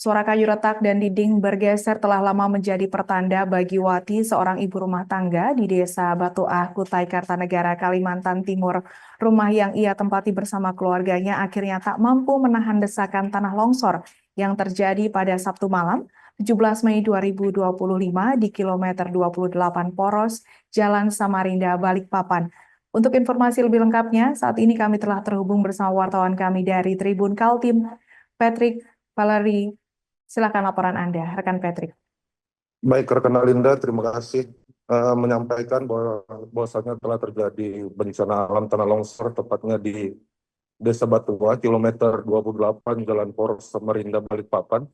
Suara kayu retak dan dinding bergeser telah lama menjadi pertanda bagi Wati, seorang ibu rumah tangga di Desa Batuah, Kutai Kartanegara, Kalimantan Timur. Rumah yang ia tempati bersama keluarganya akhirnya tak mampu menahan desakan tanah longsor yang terjadi pada Sabtu malam, 17 Mei 2025 di kilometer 28 Poros, Jalan Samarinda, Balikpapan. Untuk informasi lebih lengkapnya, saat ini kami telah terhubung bersama wartawan kami dari Tribun Kaltim, Patrick Valeri. Silakan laporan Anda, rekan Patrick. Baik, rekan Alinda, terima kasih menyampaikan bahwasanya telah terjadi bencana alam tanah longsor tepatnya di Desa Batuah, kilometer 28 Jalan Poros Samarinda, Balikpapan.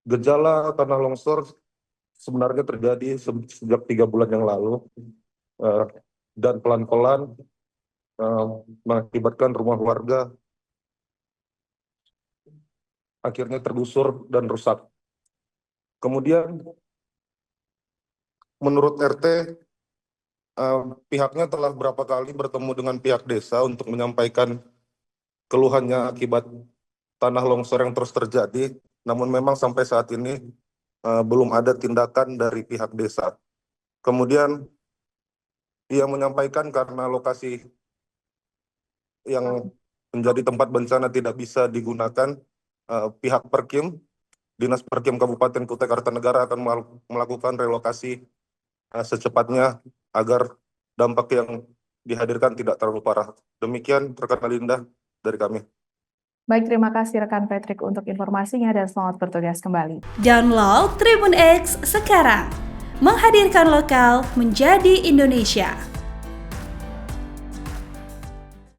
Gejala tanah longsor sebenarnya terjadi sejak 3 bulan yang lalu dan pelan-pelan mengakibatkan rumah warga akhirnya tergusur dan rusak. Kemudian menurut RT, pihaknya telah berapa kali bertemu dengan pihak desa untuk menyampaikan keluhannya akibat tanah longsor yang terus terjadi, namun memang sampai saat ini belum ada tindakan dari pihak desa. Kemudian ia menyampaikan karena lokasi yang menjadi tempat bencana tidak bisa digunakan, pihak Perkim, Dinas Perkim Kabupaten Kutai Kartanegara akan melakukan relokasi secepatnya agar dampak yang dihadirkan tidak terlalu parah. Demikian rekan Alinda dari kami. Baik, terima kasih rekan Patrick untuk informasinya dan selamat bertugas kembali. Download Tribun X sekarang, menghadirkan lokal menjadi Indonesia.